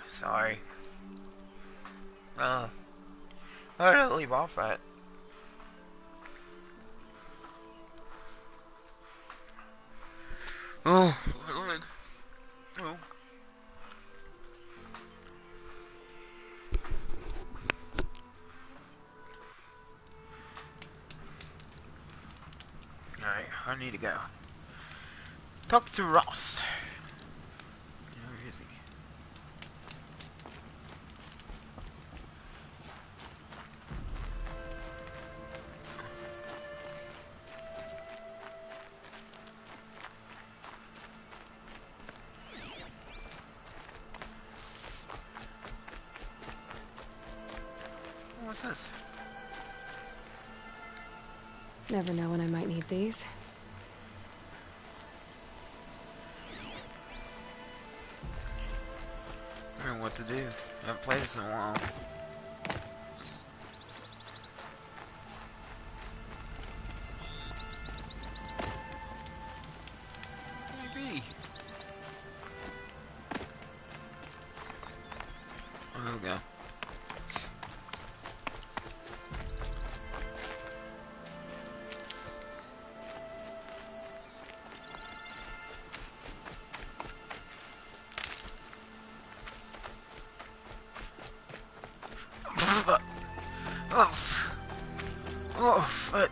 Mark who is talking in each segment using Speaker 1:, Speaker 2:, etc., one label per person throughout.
Speaker 1: Sorry. Where did I leave off at? Oh, my leg. Oh. Alright, I need to go. Talk to Ross. Where is he? What's this?
Speaker 2: Never know when I might need these.
Speaker 1: I don't know what to do. I haven't played this in a while. Maybe. Oh, go. Oh, oh, foot.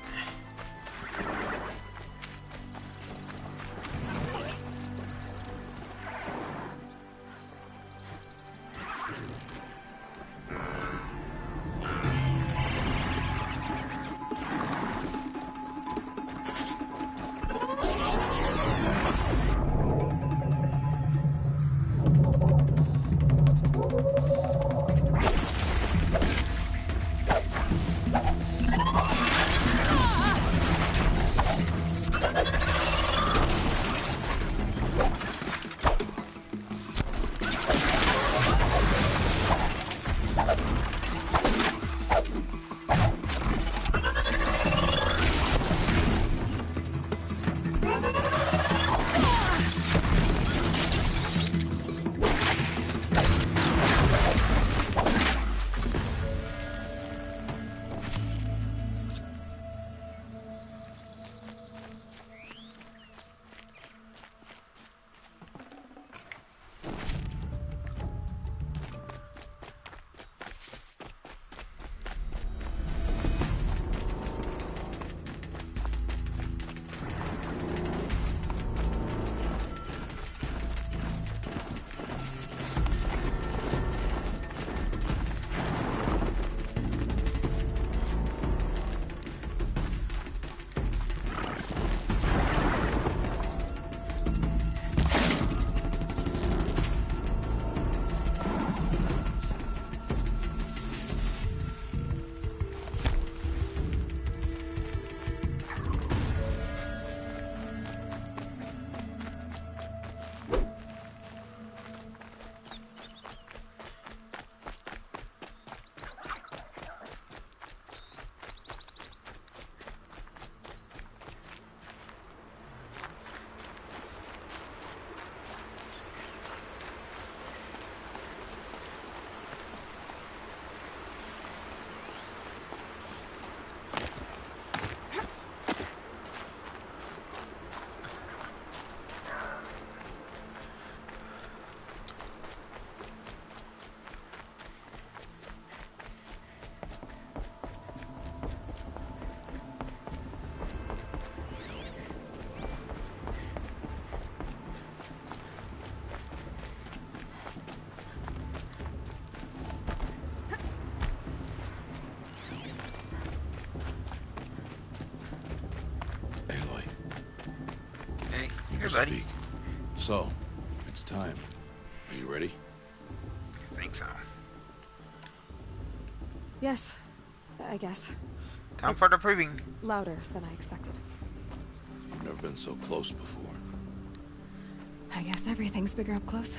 Speaker 1: Hey, buddy.
Speaker 3: Speak. So, it's time. Are you ready?
Speaker 1: I think so.
Speaker 2: Yes, I guess.
Speaker 1: Time for the proving.
Speaker 2: Louder than I expected.
Speaker 3: You've never been so close before.
Speaker 2: I guess everything's bigger up close.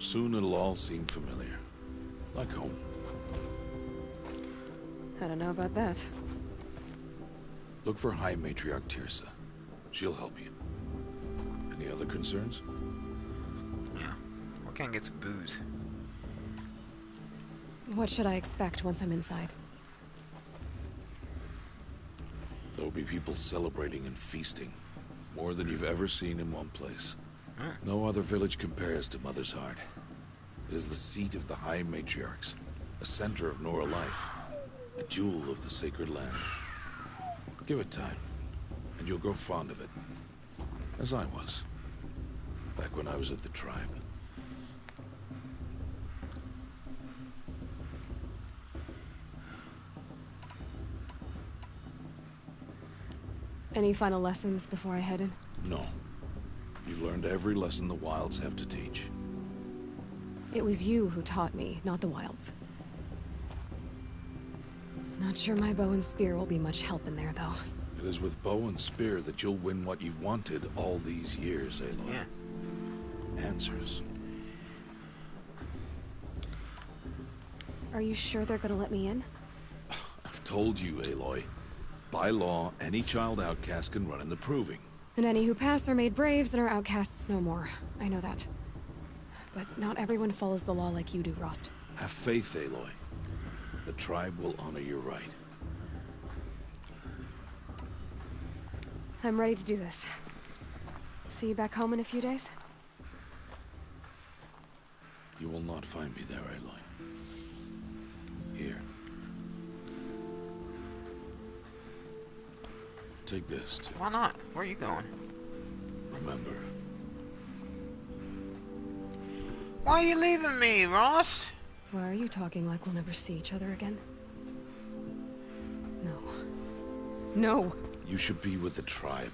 Speaker 3: Soon it'll all seem familiar. Like home.
Speaker 2: I don't know about that.
Speaker 3: Look for High Matriarch Tirsa. She'll help you. Any other concerns?
Speaker 1: Yeah. We can get some booze.
Speaker 2: What should I expect once I'm inside?
Speaker 3: There will be people celebrating and feasting. More than you've ever seen in one place. No other village compares to Mother's Heart. It is the seat of the High Matriarchs, a center of Nora life, a jewel of the sacred land. Give it time, and you'll grow fond of it. As I was, back when I was of the tribe.
Speaker 2: Any final lessons before I head in?
Speaker 3: No. You've learned every lesson the Wilds have to teach.
Speaker 2: It was you who taught me, not the Wilds. Not sure my bow and spear will be much help in there, though.
Speaker 3: It is with bow and spear that you'll win what you've wanted all these years, Aloy.
Speaker 1: Yeah.
Speaker 3: Answers.
Speaker 2: Are you sure they're gonna let me in?
Speaker 3: I've told you, Aloy. By law, any child outcast can run in the proving.
Speaker 2: And any who pass are made braves and are outcasts no more. I know that. But not everyone follows the law like you do, Rost.
Speaker 3: Have faith, Aloy. The tribe will honor your right.
Speaker 2: I'm ready to do this. See you back home in a few days?
Speaker 3: You will not find me there, Aloy. Here. Take this, too.
Speaker 1: Why not? Where are you going?
Speaker 3: Remember.
Speaker 1: Why are you leaving me, Ross?
Speaker 2: Why are you talking like we'll never see each other again? No. No!
Speaker 3: You should be with the tribe.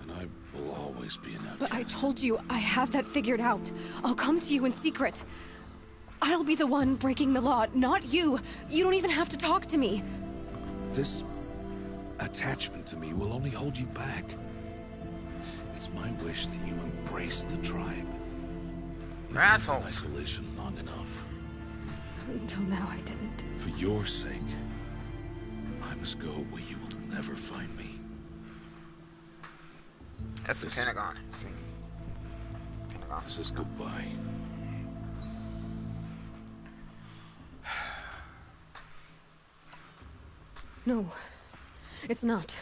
Speaker 3: And I will always be an outcast.
Speaker 2: But I told you, I have that figured out. I'll come to you in secret. I'll be the one breaking the law, not you. You don't even have to talk to me.
Speaker 3: This attachment to me will only hold you back. It's my wish that you embrace the tribe.
Speaker 1: You're assholes.
Speaker 3: Isolation long enough.
Speaker 2: Until now, I didn't.
Speaker 3: For your sake, I must go where you will never find me.
Speaker 1: That's the
Speaker 3: This-
Speaker 1: Pentagon. See? Pentagon.
Speaker 3: This is goodbye.
Speaker 2: No, it's not.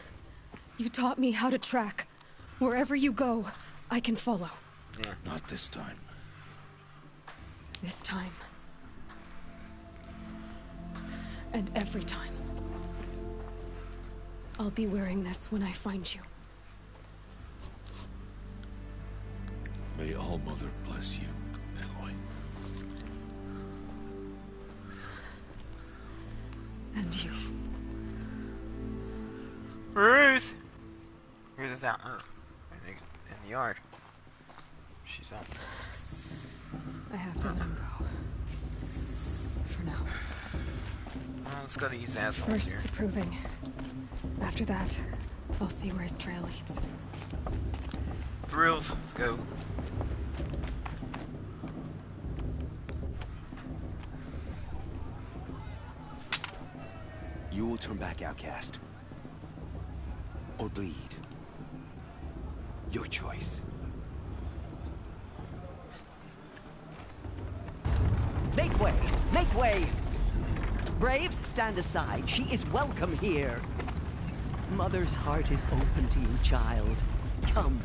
Speaker 2: You taught me how to track. Wherever you go, I can follow.
Speaker 1: Yeah.
Speaker 3: Not this time.
Speaker 2: This time. And every time. I'll be wearing this when I find you.
Speaker 3: May All Mother bless you, Aloy.
Speaker 2: And you.
Speaker 1: Ruth! Ruth is out in the yard. She's out.
Speaker 2: I have to let him go. For now.
Speaker 1: Let's go to use assholes
Speaker 2: First,
Speaker 1: here.
Speaker 2: the proving. After that, I'll see where his trail leads.
Speaker 1: Rules, let's go.
Speaker 4: You will turn back, outcast. Or bleed. Your choice.
Speaker 5: Make way! Make way! Braves, stand aside. She is welcome here. Mother's heart is open to you, child. Come.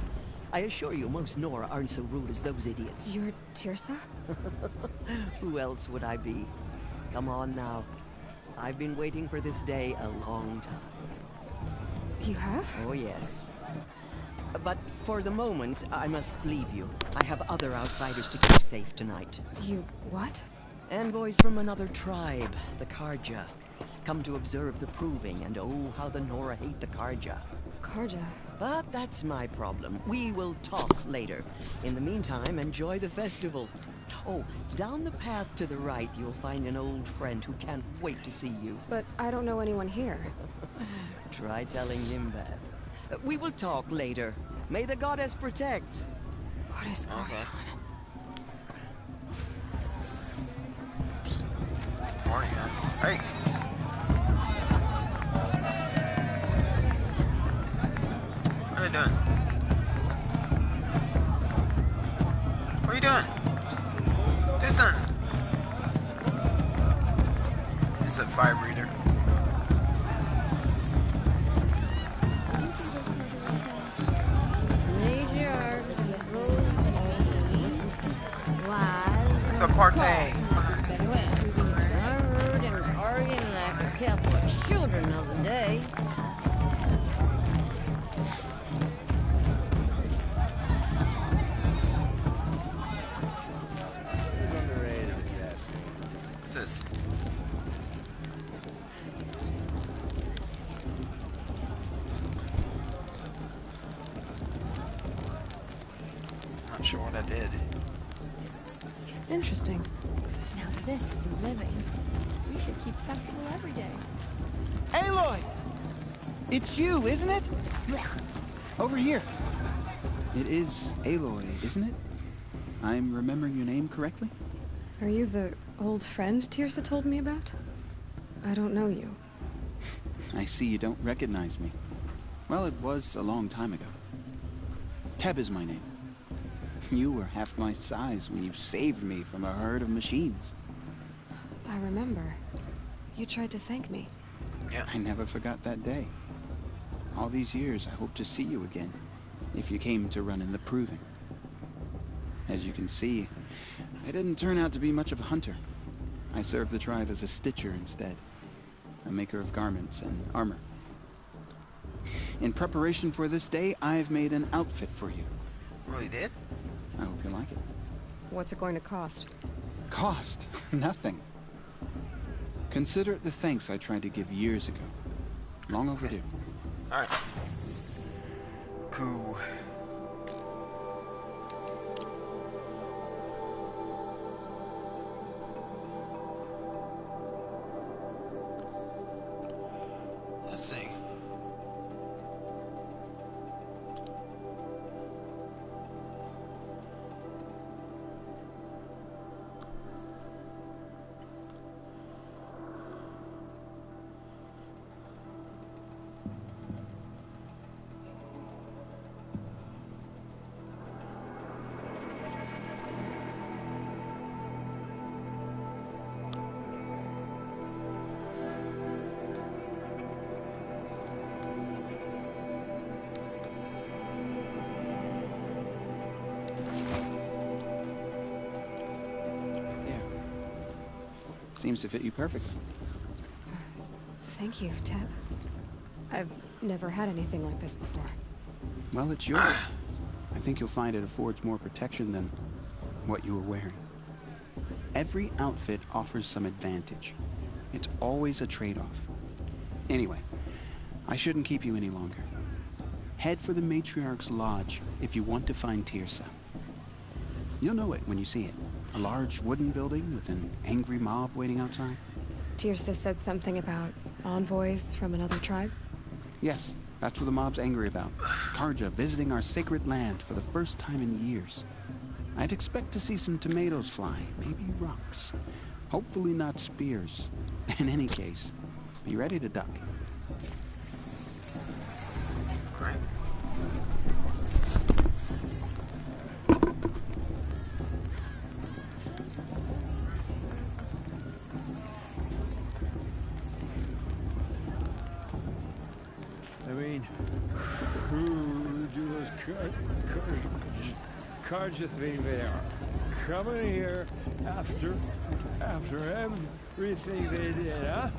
Speaker 5: I assure you, most Nora aren't so rude as those idiots.
Speaker 2: You're Tirsa?
Speaker 5: Who else would I be? Come on now. I've been waiting for this day a long time.
Speaker 2: You have?
Speaker 5: Oh, yes. But for the moment, I must leave you. I have other outsiders to keep safe tonight.
Speaker 2: You what?
Speaker 5: Envoys from another tribe, the Karja. Come to observe the proving, and oh, how the Nora hate the Karja.
Speaker 2: Karja.
Speaker 5: But that's my problem. We will talk later. In the meantime, enjoy the festival. Oh, down the path to the right, you'll find an old friend who can't wait to see you.
Speaker 2: But I don't know anyone here.
Speaker 5: Try telling him that. We will talk later. May the goddess protect.
Speaker 2: What is going
Speaker 1: Okay.
Speaker 2: on?
Speaker 1: Morning, huh? Hey! What are you doing? What are you doing? So partay.
Speaker 6: I heard him arguing like a couple of children the other day.
Speaker 1: What's this? Not sure what I did.
Speaker 2: Interesting.
Speaker 7: Now this is living. We should keep festival every day.
Speaker 4: Aloy! It's you, isn't it? Over here. It is Aloy, isn't it? I'm remembering your name correctly?
Speaker 2: Are you the old friend Tirsa told me about? I don't know you.
Speaker 4: I see you don't recognize me. Well, it was a long time ago. Teb is my name. You were half my size when you saved me from a herd of machines.
Speaker 2: I remember. You tried to thank me.
Speaker 1: Yeah.
Speaker 4: I never forgot that day. All these years, I hope to see you again, if you came to run in the Proving. As you can see, I didn't turn out to be much of a hunter. I served the tribe as a stitcher instead, a maker of garments and armor. In preparation for this day, I've made an outfit for you.
Speaker 1: Really did?
Speaker 4: I hope you like it.
Speaker 2: What's it going to cost?
Speaker 4: Cost? Nothing. Consider it the thanks I tried to give years ago. Long overdue.
Speaker 1: Alright. Cool. Let's see.
Speaker 4: Seems to fit you perfectly.
Speaker 2: Thank you, Teb. I've never had anything like this before.
Speaker 4: Well, it's yours. I think you'll find it affords more protection than what you were wearing. Every outfit offers some advantage. It's always a trade-off. Anyway, I shouldn't keep you any longer. Head for the Matriarch's Lodge if you want to find Tirsa. You'll know it when you see it. A large wooden building with an angry mob waiting outside.
Speaker 2: Tirsa said something about envoys from another tribe?
Speaker 4: Yes, that's what the mob's angry about. Carja visiting our sacred land for the first time in years. I'd expect to see some tomatoes fly, maybe rocks. Hopefully not spears. In any case, be ready to duck.
Speaker 1: Great.
Speaker 8: I mean, who do those Carja think they are? Coming here after everything they did, huh?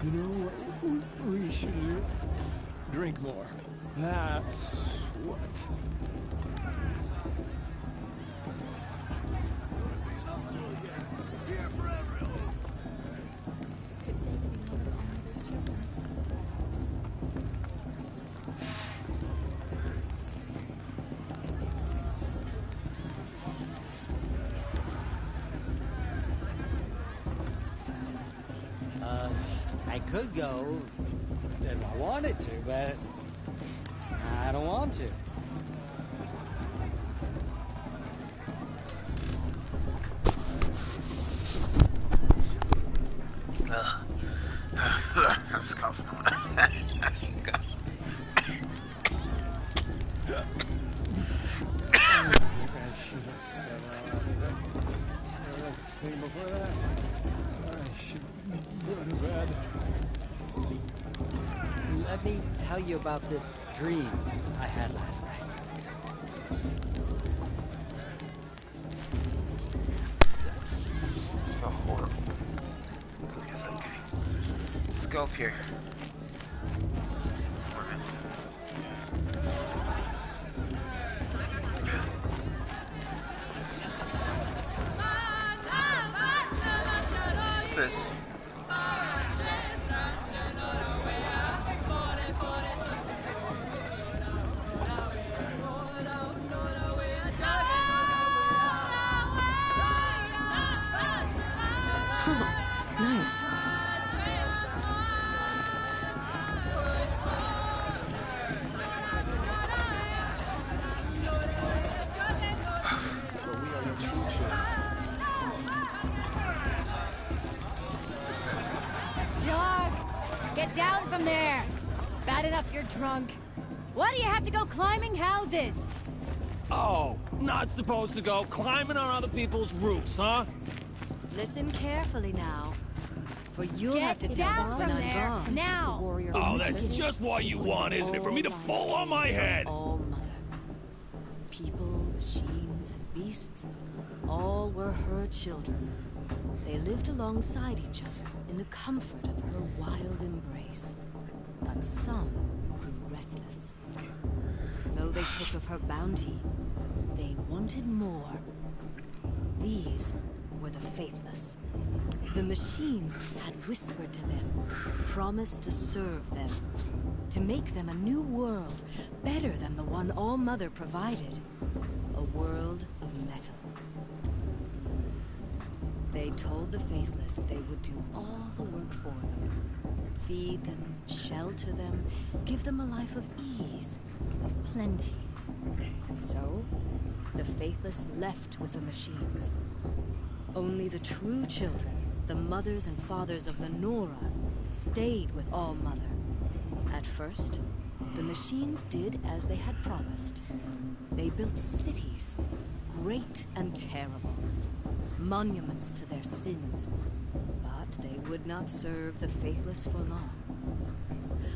Speaker 8: You know what we should do? Drink more. That's what.
Speaker 9: I could go if I wanted to, but I don't want to.
Speaker 1: I was coughing on
Speaker 8: Thing before that. I should go to bed.
Speaker 9: Let me tell you about this dream I had last night.
Speaker 1: So horrible. It's okay. Let's go up here. What's this?
Speaker 2: Nice.
Speaker 7: Jog! Get down from there! Bad enough you're drunk. Why do you have to go climbing houses?
Speaker 8: Oh, not supposed to go climbing on other people's roofs, huh?
Speaker 7: Listen carefully now. For you'll have to
Speaker 6: Get
Speaker 7: tell
Speaker 6: down
Speaker 7: us when
Speaker 6: from
Speaker 7: I'm
Speaker 6: there,
Speaker 7: gone.
Speaker 6: now!
Speaker 7: Warrior
Speaker 8: Oh, that's just what you want, isn't it? For me to fall on my head.
Speaker 7: All Mother. People, machines, and beasts, all were her children. They lived alongside each other in the comfort of her wild embrace. But some grew restless. Though they took of her bounty, they wanted more. These were the faithless. The machines had whispered to them, promised to serve them, to make them a new world, better than the one All-Mother provided. A world of metal. They told the faithless they would do all the work for them. Feed them, shelter them, give them a life of ease, of plenty. And so, the faithless left with the machines. Only the true children, the mothers and fathers of the Nora, stayed with All-Mother. At first, the machines did as they had promised. They built cities, great and terrible, monuments to their sins. But they would not serve the faithless for long.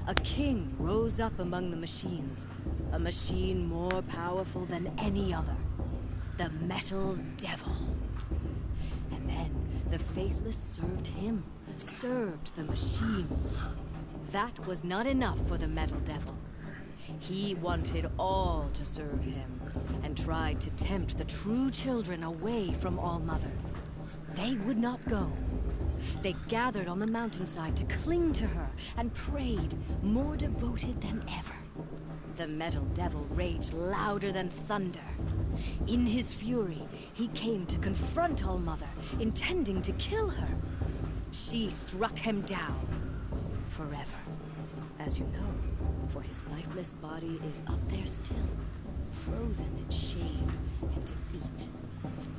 Speaker 7: A king rose up among the machines, a machine more powerful than any other, the Metal Devil. And then the faithless served him, served the machines. That was not enough for the Metal Devil. He wanted all to serve him, and tried to tempt the true children away from All-Mother. They would not go. They gathered on the mountainside to cling to her, and prayed, more devoted than ever. The Metal Devil raged louder than thunder. In his fury, he came to confront All-Mother, intending to kill her. She struck him down. Forever. As you know, for his lifeless body is up there still, frozen in shame and defeat.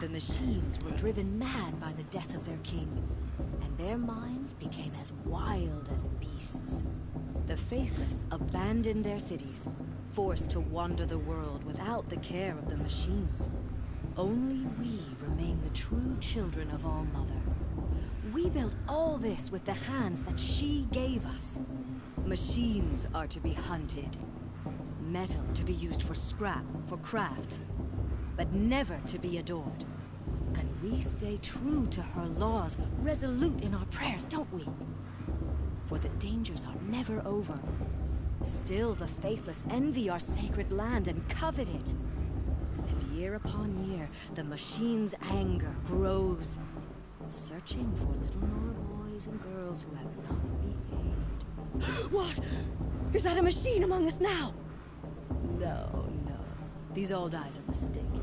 Speaker 7: The machines were driven mad by the death of their king, and their minds became as wild as beasts. The faithless abandoned their cities, forced to wander the world without the care of the machines. Only we remain the true children of All-Mother. We built all this with the hands that she gave us. Machines are to be hunted. Metal to be used for scrap, for craft. But never to be adored. And we stay true to her laws, resolute in our prayers, don't we? For the dangers are never over. Still the faithless envy our sacred land and covet it. And year upon year, the machine's anger grows, searching for little more boys and girls who have not behaved. What? Is that a machine among us now? No, no. These old eyes are mistaken.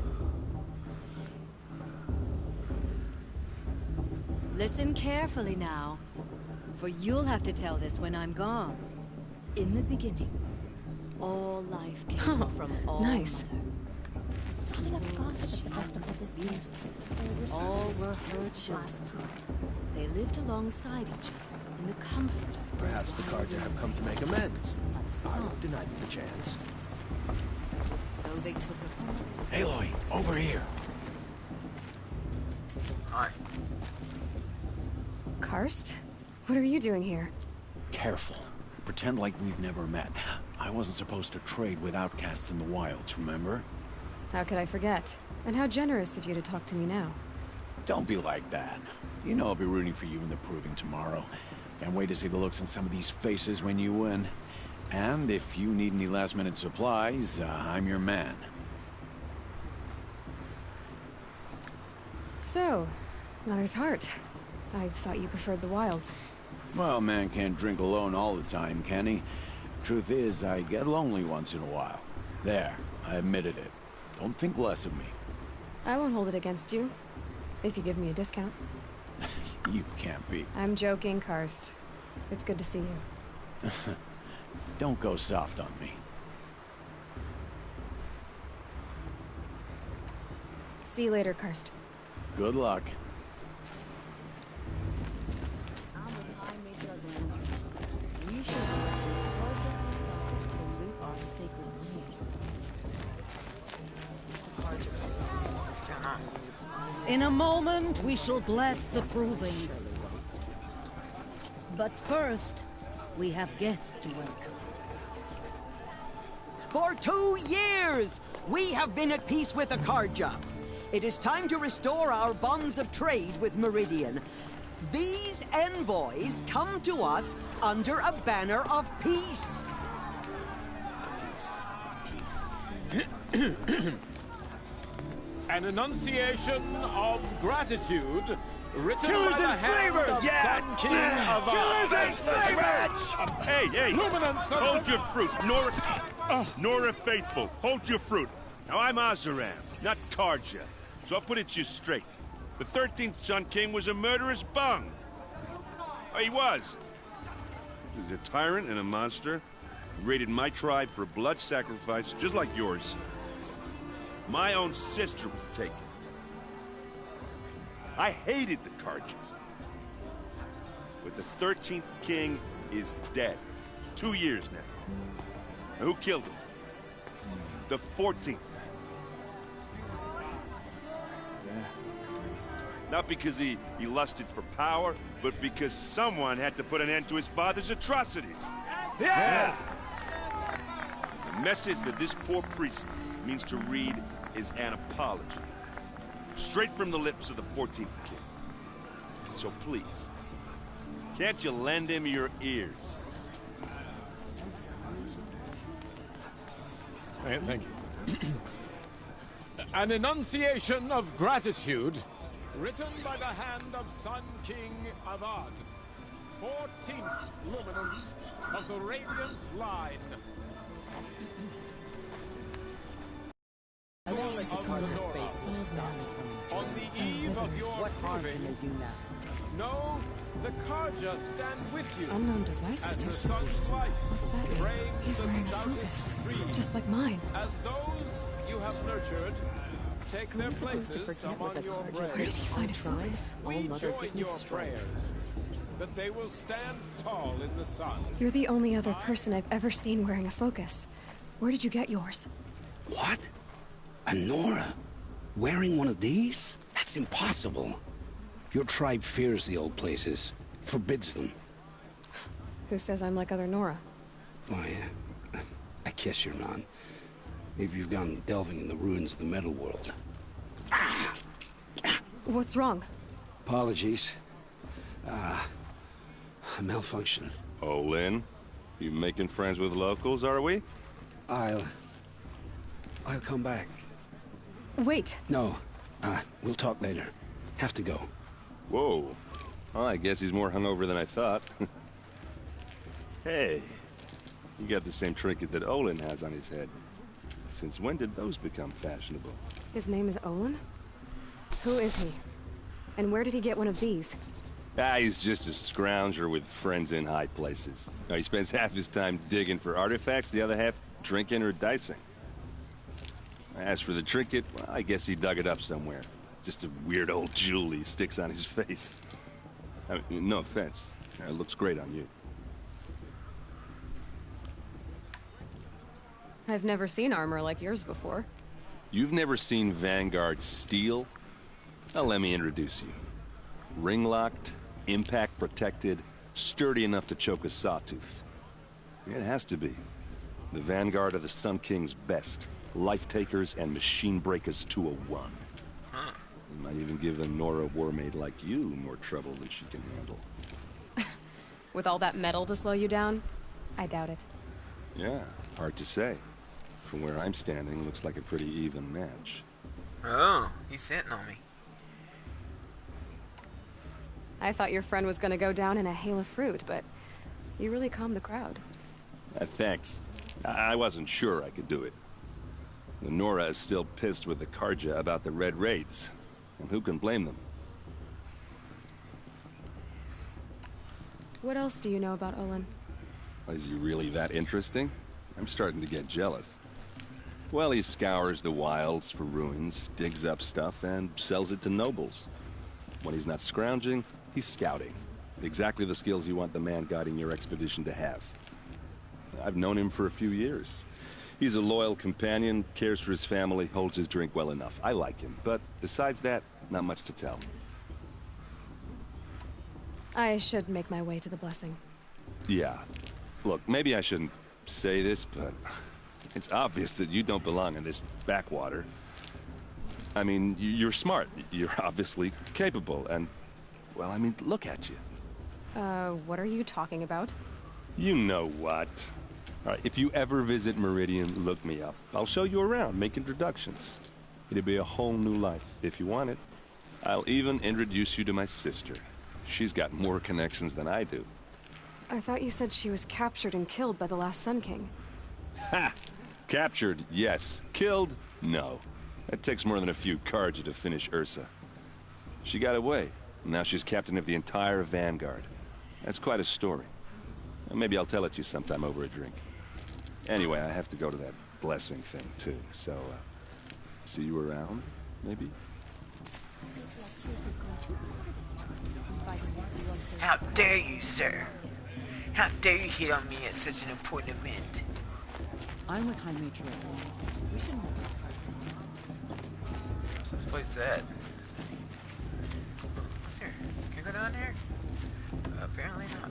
Speaker 7: Listen carefully now, for you'll have to tell this when I'm gone. In the beginning, all life came from All
Speaker 2: nice.
Speaker 7: Mother.
Speaker 6: Enough gossip at the festival this year.
Speaker 7: Beasts, all were her children. They lived alongside each other in the comfort of her
Speaker 10: Perhaps the Carja have come to make amends.
Speaker 7: But
Speaker 10: I
Speaker 7: some
Speaker 10: won't deny them the chance.
Speaker 7: though they took it.
Speaker 4: Aloy, over here.
Speaker 1: Alright.
Speaker 2: Karst? What are you doing here?
Speaker 10: Careful. Pretend like we've never met. I wasn't supposed to trade with outcasts in the wilds, remember?
Speaker 2: How could I forget? And how generous of you to talk to me now.
Speaker 10: Don't be like that. You know I'll be rooting for you in the proving tomorrow. Can't wait to see the looks on some of these faces when you win. And if you need any last-minute supplies, I'm your man.
Speaker 2: So, Mother's Heart. I thought you preferred the wilds.
Speaker 10: Well, man can't drink alone all the time, can he? Truth is, I get lonely once in a while. There, I admitted it. Don't think less of me.
Speaker 2: I won't hold it against you. If you give me a discount.
Speaker 10: You can't be.
Speaker 2: I'm joking, Karst. It's good to see you.
Speaker 10: Don't go soft on me.
Speaker 2: See you later, Karst.
Speaker 10: Good luck.
Speaker 6: I'm with High Major Advancement. We should work to loot our sacred land.
Speaker 5: In a moment, we shall bless the proving. But first, we have guests to welcome. For 2 years, we have been at peace with the Carja. It is time to restore our bonds of trade with Meridian. These envoys come to us under a banner of peace.
Speaker 8: An enunciation of gratitude written
Speaker 11: Killers
Speaker 8: by the
Speaker 11: and
Speaker 8: hand
Speaker 11: slavers!
Speaker 8: of Sun King of
Speaker 11: Killers and slavers!
Speaker 12: Hey! Hold your fruit, Nora Faithful. Hold your fruit. Now I'm Oseram, not Carja, so I'll put it to you straight. The 13th Sun King was a murderous bung. Oh, he was. He was a tyrant and a monster. He raided my tribe for blood sacrifice, just like yours. My own sister was taken. I hated the Carjas. But the 13th king is dead. 2 years now. Now who killed him? The 14th. Not because he lusted for power, but because someone had to put an end to his father's atrocities.
Speaker 11: Yeah!
Speaker 12: The message that this poor priest means to read is an apology. Straight from the lips of the 14th king. So please, can't you lend him your ears?
Speaker 8: Thank you. An enunciation of gratitude written by the hand of Sun King Avad, 14th luminance of the Radiant Line. On the eve of your proving, know the Carja stand with you.
Speaker 2: Unknown device
Speaker 8: as the
Speaker 2: detected.
Speaker 8: sun's light
Speaker 2: What's that mean?
Speaker 8: frames
Speaker 2: He's
Speaker 8: the
Speaker 2: wearing a
Speaker 8: stoutest
Speaker 2: focus,
Speaker 8: trees.
Speaker 2: just like mine.
Speaker 8: As those you have nurtured take their
Speaker 2: I'm supposed to
Speaker 8: places
Speaker 2: forget what
Speaker 8: among
Speaker 2: the
Speaker 8: your
Speaker 2: Carja
Speaker 8: braves.
Speaker 2: Where did he find a focus?
Speaker 8: We join your prayers that they will stand tall in the sun.
Speaker 2: You're the only other person I've ever seen wearing a focus. Where did you get yours?
Speaker 13: What? A Nora? Wearing one of these? That's impossible. Your tribe fears the old places, forbids them.
Speaker 2: Who says I'm like other Nora?
Speaker 13: Why, I guess you're not. Maybe you've gone delving in the ruins of the metal world.
Speaker 2: What's wrong?
Speaker 13: Apologies. A malfunction.
Speaker 12: Oh, Lynn, you making friends with locals, are we?
Speaker 13: I'll come back.
Speaker 2: Wait.
Speaker 13: No, we'll talk later. Have to go.
Speaker 12: Whoa. Well, I guess he's more hungover than I thought. Hey, you got the same trinket that Olin has on his head. Since when did those become fashionable?
Speaker 2: His name is Olin? Who is he? And where did he get one of these?
Speaker 12: He's just a scrounger with friends in high places. He spends half his time digging for artifacts, the other half drinking or dicing. As for the trinket, well, I guess he dug it up somewhere. Just a weird old jewel he sticks on his face. I mean, no offense. It looks great on you.
Speaker 2: I've never seen armor like yours before.
Speaker 14: You've never seen Vanguard steel? Well, let me introduce you. Ring-locked, impact-protected, sturdy enough to choke a sawtooth. It has to be. The Vanguard are the Sun King's best. Life-takers and machine breakers to a one. They might even give a Nora Warmaid like you more trouble than she can handle.
Speaker 2: With all that metal to slow you down? I doubt it.
Speaker 14: Yeah, hard to say. From where I'm standing, looks like a pretty even match.
Speaker 1: Oh, he's sitting on me.
Speaker 2: I thought your friend was gonna go down in a hail of fruit, but you really calmed the crowd.
Speaker 14: Thanks. I wasn't sure I could do it. The Nora is still pissed with the Karja about the Red Raids. And who can blame them?
Speaker 2: What else do you know about Olin?
Speaker 14: Is he really that interesting? I'm starting to get jealous. Well, he scours the wilds for ruins, digs up stuff, and sells it to nobles. When he's not scrounging, he's scouting. Exactly the skills you want the man guiding your expedition to have. I've known him for a few years. He's a loyal companion, cares for his family, holds his drink well enough. I like him, but besides that, not much to tell.
Speaker 2: I should make my way to the blessing.
Speaker 14: Yeah. Look, maybe I shouldn't say this, but it's obvious that you don't belong in this backwater. I mean, you're smart. You're obviously capable, and, well, I mean, look at you.
Speaker 2: What are you talking about?
Speaker 14: You know what. All right, if you ever visit Meridian, look me up. I'll show you around, make introductions. It'll be a whole new life, if you want it. I'll even introduce you to my sister. She's got more connections than I do.
Speaker 2: I thought you said she was captured and killed by the last Sun King.
Speaker 14: Ha! Captured, yes. Killed, no. That takes more than a few Karja to finish Ursa. She got away. Now she's captain of the entire Vanguard. That's quite a story. Maybe I'll tell it to you sometime over a drink. Anyway, I have to go to that blessing thing, too. So, see you around, maybe?
Speaker 1: How dare you, sir? How dare you hit on me at such an important event?
Speaker 6: I'm with High Major. We should.
Speaker 1: What's this place at? What's here? Can I go down there? Apparently not.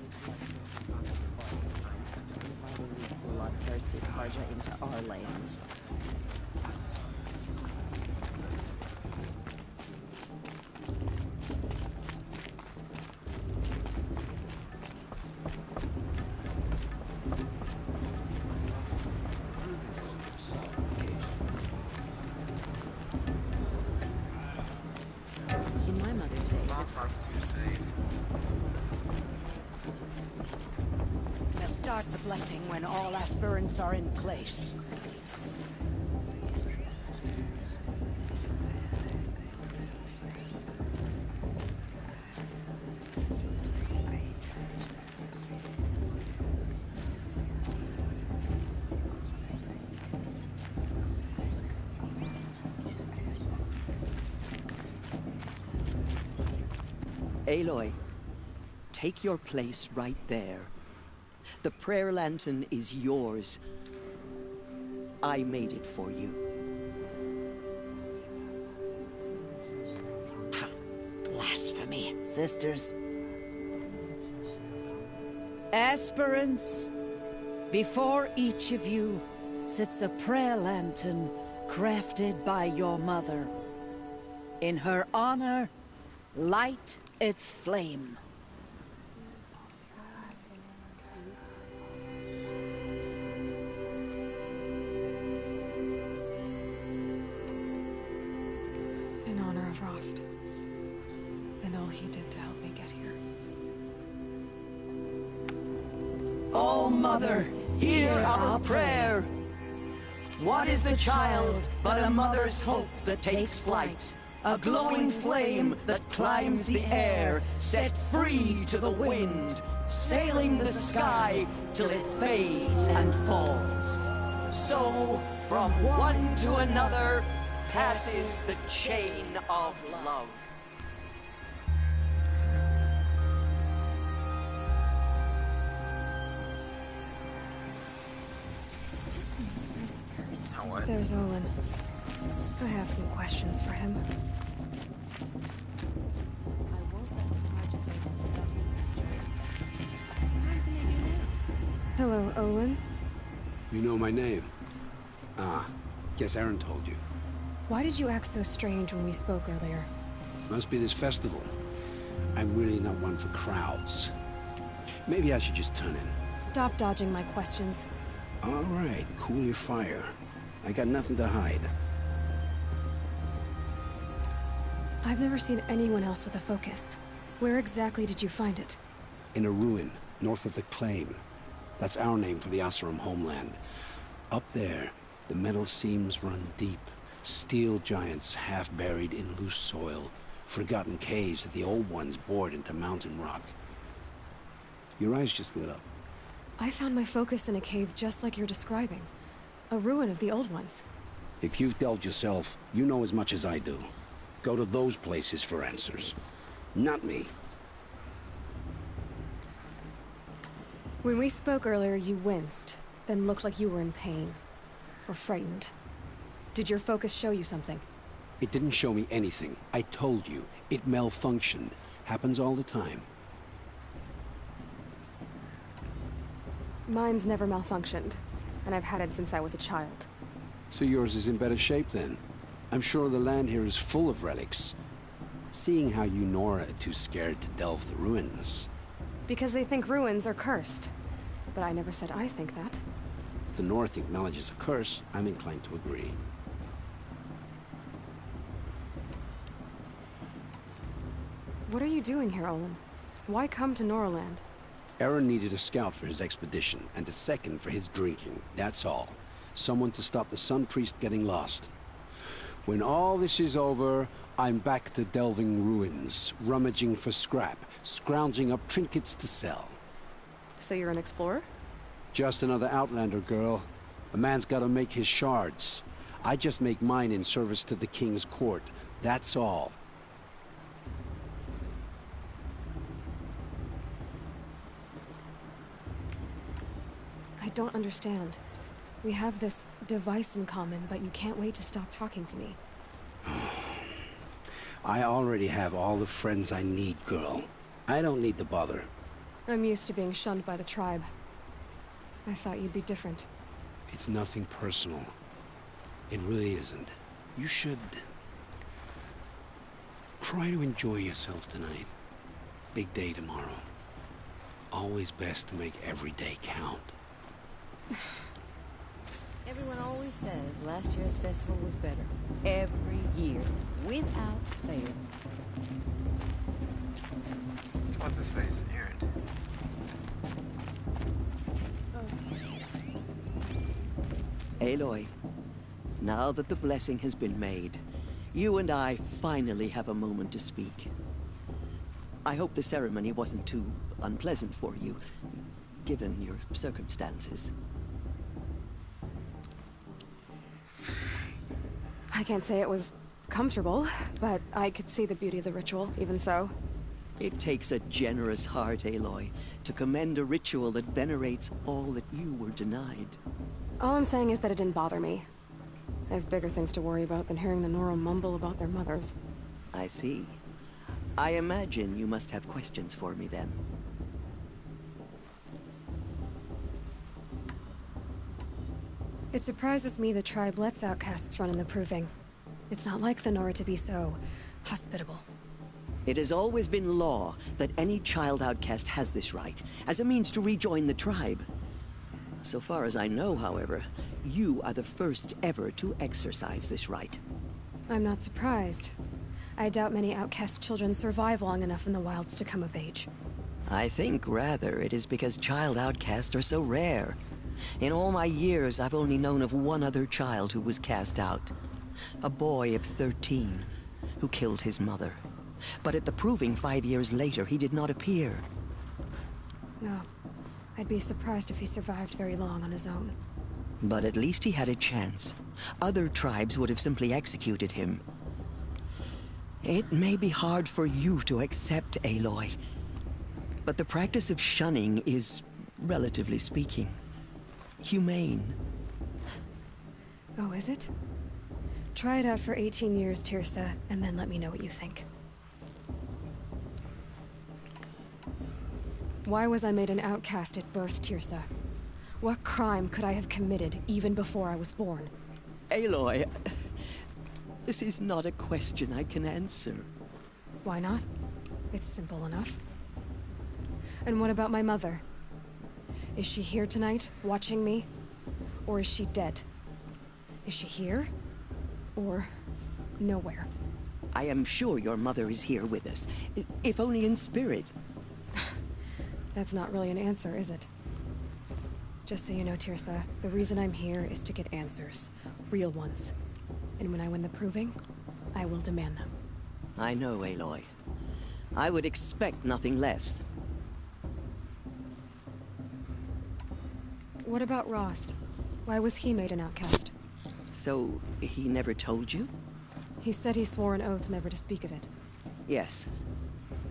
Speaker 5: Bloodthirsty Karja into our lanes. In my mother's day.
Speaker 15: Start the blessing when all aspirants are in place.
Speaker 5: Aloy, take your place right there. The prayer lantern is yours. I made it for you.
Speaker 15: Blasphemy, sisters. Aspirants, before each of you sits a prayer lantern crafted by your mother. In her honor, light its flame.
Speaker 2: In honor of Rost. And all he did to help me get here.
Speaker 5: Oh, Mother, hear our prayer. What is the child but a mother's hope that takes flight? A glowing flame that climbs the air, set free to the wind, sailing the sky till it fades and falls. So, from one to another, passes the chain of love.
Speaker 1: what?
Speaker 2: There's Olin. I have some questions for him. Hello, Olin.
Speaker 13: You know my name? Ah, guess Aaron told you.
Speaker 2: Why did you act so strange when we spoke earlier?
Speaker 13: Must be this festival. I'm really not one for crowds. Maybe I should just turn in.
Speaker 2: Stop dodging my questions.
Speaker 13: All right, cool your fire. I got nothing to hide.
Speaker 2: I've never seen anyone else with a focus. Where exactly did you find it?
Speaker 13: In a ruin, north of the Claim. That's our name for the Oseram homeland. Up there, the metal seams run deep. Steel giants half buried in loose soil. Forgotten caves that the old ones bored into mountain rock. Your eyes just lit up.
Speaker 2: I found my focus in a cave just like you're describing. A ruin of the old ones.
Speaker 13: If you've delved yourself, you know as much as I do. Go to those places for answers. Not me.
Speaker 2: When we spoke earlier, you winced, then looked like you were in pain. Or frightened. Did your focus show you something?
Speaker 13: It didn't show me anything. I told you. It malfunctioned. Happens all the time.
Speaker 2: Mine's never malfunctioned, and I've had it since I was a child.
Speaker 13: So yours is in better shape then. I'm sure the land here is full of relics. Seeing how you Nora are too scared to delve the ruins.
Speaker 2: Because they think ruins are cursed. But I never said I think that.
Speaker 13: If the North acknowledges a curse, I'm inclined to agree.
Speaker 2: What are you doing here, Olin? Why come to Noraland?
Speaker 13: Aaron needed a scout for his expedition, and a second for his drinking. That's all. Someone to stop the Sun Priest getting lost. When all this is over, I'm back to delving ruins, rummaging for scrap, scrounging up trinkets to sell.
Speaker 2: So you're an explorer?
Speaker 13: Just another Outlander, girl. A man's gotta make his shards. I just make mine in service to the King's court. That's all.
Speaker 2: I don't understand. We have this device in common, but you can't wait to stop talking to me.
Speaker 13: I already have all the friends I need, girl. I don't need the bother.
Speaker 2: I'm used to being shunned by the tribe. I thought you'd be different.
Speaker 13: It's nothing personal. It really isn't. You should... try to enjoy yourself tonight. Big day tomorrow. Always best to make every day count.
Speaker 6: Everyone always says last year's festival was better. Every year. Without fail.
Speaker 1: What's his face? Errand.
Speaker 5: Aloy, now that the blessing has been made, you and I finally have a moment to speak. I hope the ceremony wasn't too unpleasant for you, given your circumstances.
Speaker 2: I can't say it was comfortable, but I could see the beauty of the ritual, even so.
Speaker 5: It takes a generous heart, Aloy, to commend a ritual that venerates all that you were denied.
Speaker 2: All I'm saying is that it didn't bother me. I have bigger things to worry about than hearing the Nora mumble about their mothers.
Speaker 5: I see. I imagine you must have questions for me then.
Speaker 2: It surprises me the tribe lets outcasts run in the Proving. It's not like the Nora to be so hospitable.
Speaker 5: It has always been law that any child outcast has this right, as a means to rejoin the tribe. So far as I know, however, you are the first ever to exercise this right.
Speaker 2: I'm not surprised. I doubt many outcast children survive long enough in the wilds to come of age.
Speaker 5: I think, rather, it is because child outcasts are so rare. In all my years, I've only known of one other child who was cast out. A boy of 13, who killed his mother. But at the Proving 5 years later, he did not appear.
Speaker 2: No. I'd be surprised if he survived very long on his own.
Speaker 5: But at least he had a chance. Other tribes would have simply executed him. It may be hard for you to accept, Aloy, but the practice of shunning is, relatively speaking, humane.
Speaker 2: Oh, is it? Try it out for 18 years, Tirsa, and then let me know what you think. Why was I made an outcast at birth, Tirsa? What crime could I have committed even before I was born?
Speaker 5: Aloy, this is not a question I can answer.
Speaker 2: Why not? It's simple enough. And what about my mother? Is she here tonight, watching me? Or is she dead? Is she here? Or nowhere?
Speaker 5: I am sure your mother is here with us, if only in spirit.
Speaker 2: That's not really an answer, is it? Just so you know, Tirsa, the reason I'm here is to get answers. Real ones. And when I win the proving, I will demand them.
Speaker 5: I know, Aloy. I would expect nothing less.
Speaker 2: What about Rost? Why was he made an outcast?
Speaker 5: So, he never told you?
Speaker 2: He said he swore an oath never to speak of it.
Speaker 5: Yes.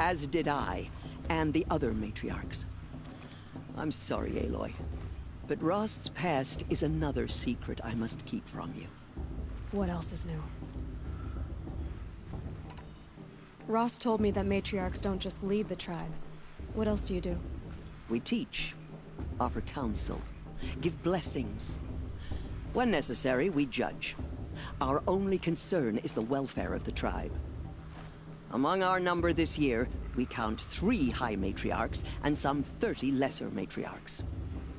Speaker 5: As did I, and the other matriarchs. I'm sorry, Aloy. But Rost's past is another secret I must keep from you.
Speaker 2: What else is new? Rost told me that matriarchs don't just lead the tribe. What else do you do?
Speaker 5: We teach, offer counsel, give blessings. When necessary, we judge. Our only concern is the welfare of the tribe. Among our number this year, we count 3 high matriarchs and some 30 lesser matriarchs.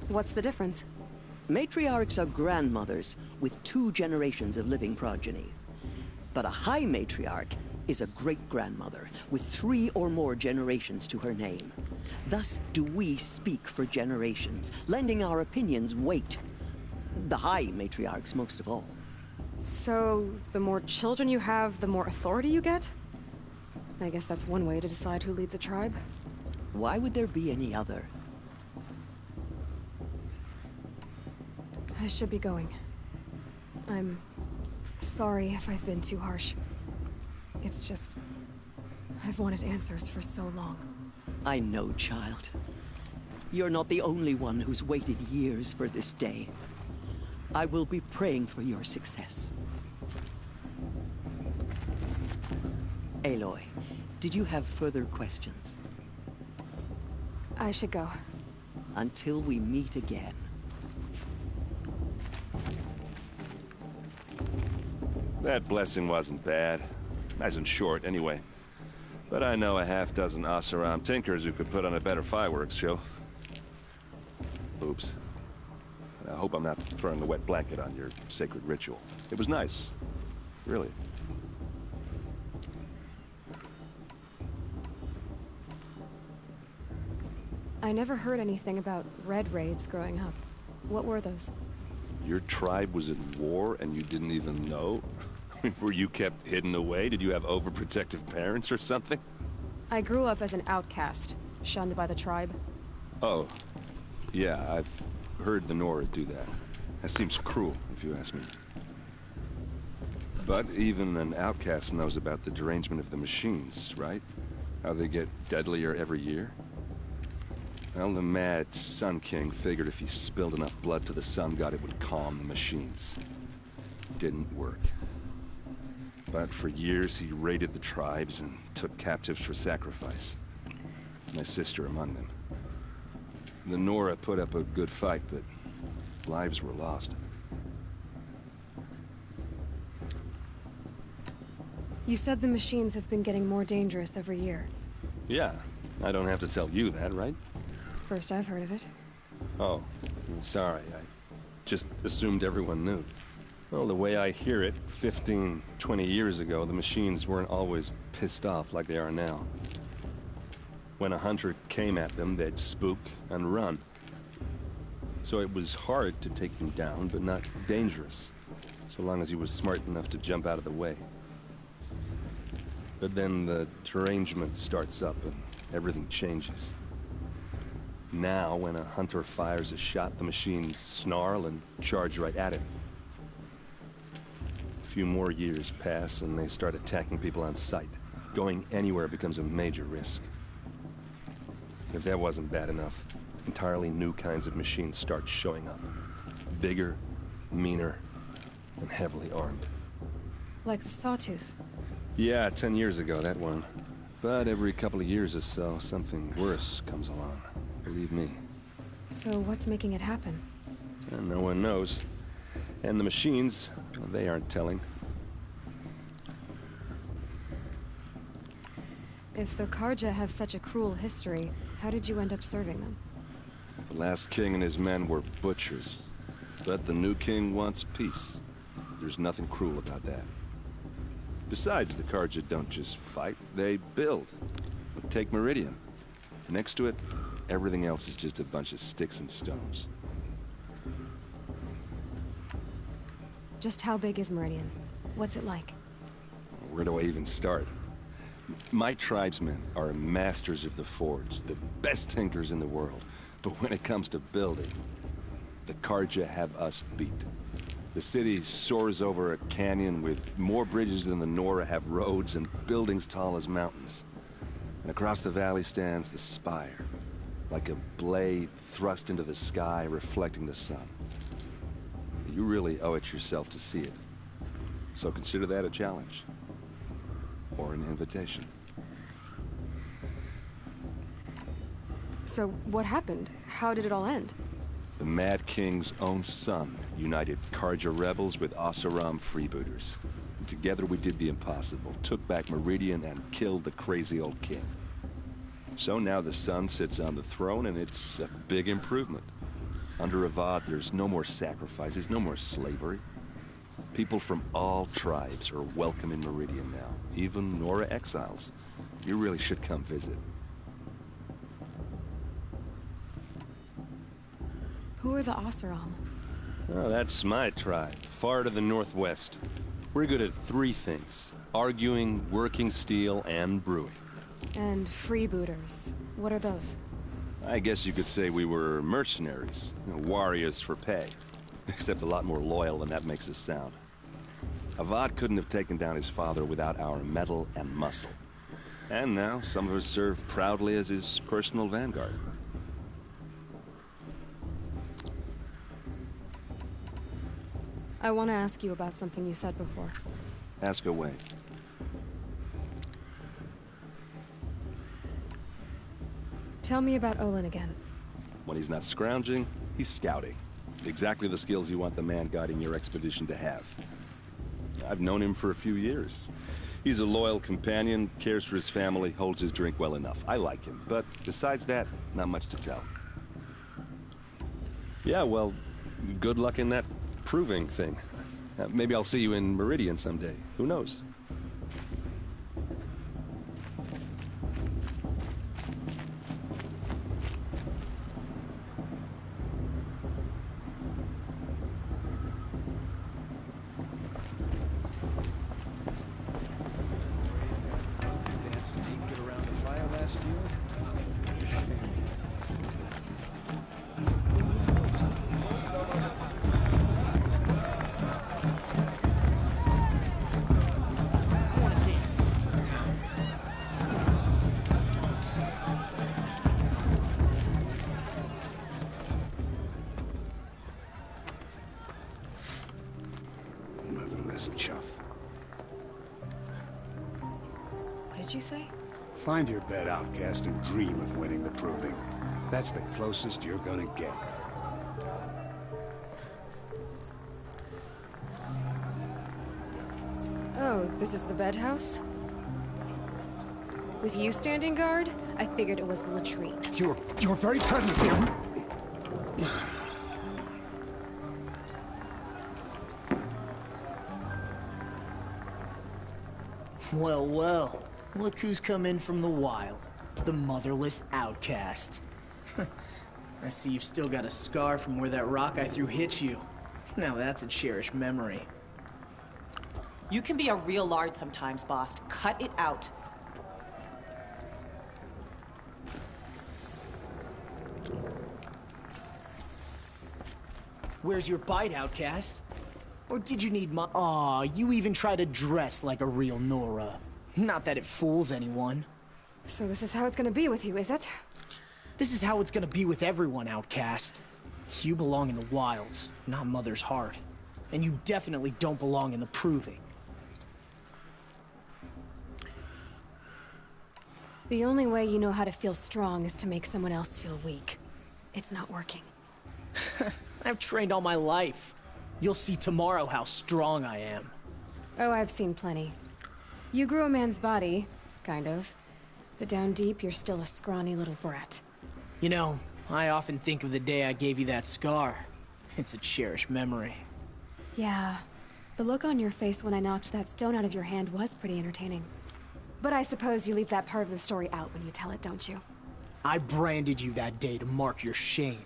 Speaker 2: What's the difference?
Speaker 5: Matriarchs are grandmothers with 2 generations of living progeny. But a high matriarch is a great-grandmother with 3 or more generations to her name. Thus do we speak for generations, lending our opinions weight. The high matriarchs most of all.
Speaker 2: So, the more children you have, the more authority you get? I guess that's one way to decide who leads a tribe.
Speaker 5: Why would there be any other?
Speaker 2: I should be going. I'm sorry if I've been too harsh. It's just... I've wanted answers for so long.
Speaker 5: I know, child. You're not the only one who's waited years for this day. I will be praying for your success. Aloy, did you have further questions?
Speaker 2: I should go.
Speaker 5: Until we meet again.
Speaker 14: That blessing wasn't bad. Nice and short, anyway. But I know a half-dozen Oseram tinkers who could put on a better fireworks show. Oops. I hope I'm not throwing a wet blanket on your sacred ritual. It was nice. Really.
Speaker 2: I never heard anything about Red Raids growing up. What were those?
Speaker 14: Your tribe was at war and you didn't even know? Were you kept hidden away? Did you have overprotective parents or something?
Speaker 2: I grew up as an outcast, shunned by the tribe.
Speaker 14: Oh. Yeah, I've heard the Nora do that. That seems cruel, if you ask me. But even an outcast knows about the derangement of the machines, right? How they get deadlier every year? Well, the mad Sun King figured if he spilled enough blood to the Sun God, it would calm the machines. Didn't work. But for years, he raided the tribes and took captives for sacrifice. My sister among them. The Nora put up a good fight, but lives were lost.
Speaker 2: You said the machines have been getting more dangerous every year.
Speaker 14: Yeah, I don't have to tell you that, right?
Speaker 2: First I've heard of it.
Speaker 14: Oh, I'm sorry. I just assumed everyone knew. Well, the way I hear it, 15, 20 years ago, the machines weren't always pissed off like they are now. When a hunter came at them, they'd spook and run. So it was hard to take them down, but not dangerous, so long as he was smart enough to jump out of the way. But then the derangement starts up and everything changes. Now, when a hunter fires a shot, the machines snarl and charge right at him. A few more years pass and they start attacking people on sight. Going anywhere becomes a major risk. If that wasn't bad enough, entirely new kinds of machines start showing up. Bigger, meaner, and heavily armed.
Speaker 2: Like the Sawtooth.
Speaker 14: Yeah, 10 years ago, that one. But every couple of years or so, something worse comes along. Believe me.
Speaker 2: So what's making it happen?
Speaker 14: And no one knows. And the machines, well, they aren't telling.
Speaker 2: If the Karja have such a cruel history, how did you end up serving them?
Speaker 14: The last king and his men were butchers. But the new king wants peace. There's nothing cruel about that. Besides, the Karja don't just fight, they build. Take Meridian. Next to it, everything else is just a bunch of sticks and stones.
Speaker 2: Just how big is Meridian? What's it like?
Speaker 14: Where do I even start? My tribesmen are masters of the forge, the best tinkers in the world. But when it comes to building, the Karja have us beat. The city soars over a canyon with more bridges than the Nora have roads and buildings tall as mountains. And across the valley stands the spire, like a blade thrust into the sky reflecting the sun. You really owe it yourself to see it. So consider that a challenge. Or an invitation.
Speaker 2: So what happened? How did it all end?
Speaker 14: The Mad King's own son united Karja rebels with Oseram freebooters. And together we did the impossible, took back Meridian and killed the crazy old king. So now the son sits on the throne and it's a big improvement. Under Avad, there's no more sacrifices, no more slavery. People from all tribes are welcome in Meridian now, even Nora exiles. You really should come visit.
Speaker 2: Who are the Oseram?
Speaker 14: Oh, that's my tribe, far to the northwest. We're good at three things: arguing, working steel, and brewing.
Speaker 2: And freebooters. What are those?
Speaker 14: I guess you could say we were mercenaries, warriors for pay. Except a lot more loyal than that makes us sound. Avad couldn't have taken down his father without our metal and muscle. And now, some of us serve proudly as his personal vanguard.
Speaker 2: I want to ask you about something you said before.
Speaker 14: Ask away.
Speaker 2: Tell me about Olin again.
Speaker 14: When he's not scrounging, he's scouting. Exactly the skills you want the man guiding your expedition to have. I've known him for a few years. He's a loyal companion, cares for his family, holds his drink well enough. I like him, but besides that, not much to tell. Yeah, well, good luck in that proving thing. Maybe I'll see you in Meridian someday. Who knows?
Speaker 2: What did you say?
Speaker 13: Find your bed, outcast, and dream of winning the proving. That's the closest you're gonna get.
Speaker 2: Oh, this is the bed house? With you standing guard, I figured it was the latrine.
Speaker 13: You're very present here.
Speaker 16: Well, well. Look who's come in from the wild. The motherless outcast. I see you've still got a scar from where that rock I threw hit you. Now that's a cherished memory.
Speaker 17: You can be a real lard sometimes, boss. Cut it out.
Speaker 16: Where's your bite, outcast? Or did you need my— Aw, you even try to dress like a real Nora. Not that it fools anyone.
Speaker 2: So this is how it's gonna be with you, is it?
Speaker 16: This is how it's gonna be with everyone, outcast. You belong in the wilds, not Mother's heart. And you definitely don't belong in the proving.
Speaker 2: The only way you know how to feel strong is to make someone else feel weak. It's not working.
Speaker 16: I've trained all my life. You'll see tomorrow how strong I am.
Speaker 2: Oh, I've seen plenty. You grew a man's body, kind of. But down deep, you're still a scrawny little brat.
Speaker 16: You know, I often think of the day I gave you that scar. It's a cherished memory.
Speaker 2: Yeah. The look on your face when I knocked that stone out of your hand was pretty entertaining. But I suppose you leave that part of the story out when you tell it, don't you?
Speaker 16: I branded you that day to mark your shame.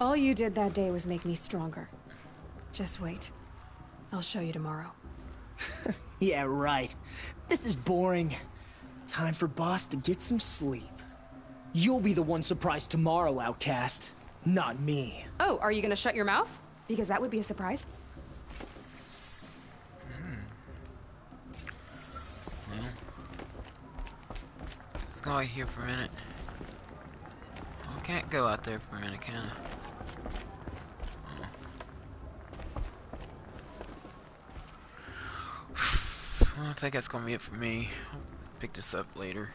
Speaker 2: All you did that day was make me stronger. Just wait. I'll show you tomorrow.
Speaker 16: Yeah, right. This is boring. Time for Boss to get some sleep. You'll be the one surprised tomorrow, Outcast. Not me.
Speaker 2: Oh, are you gonna shut your mouth? Because that would be a surprise.
Speaker 1: Well, let's go out here for a minute. I can't go out there for a minute, can I? I think that's gonna be it for me. I'll pick this up later.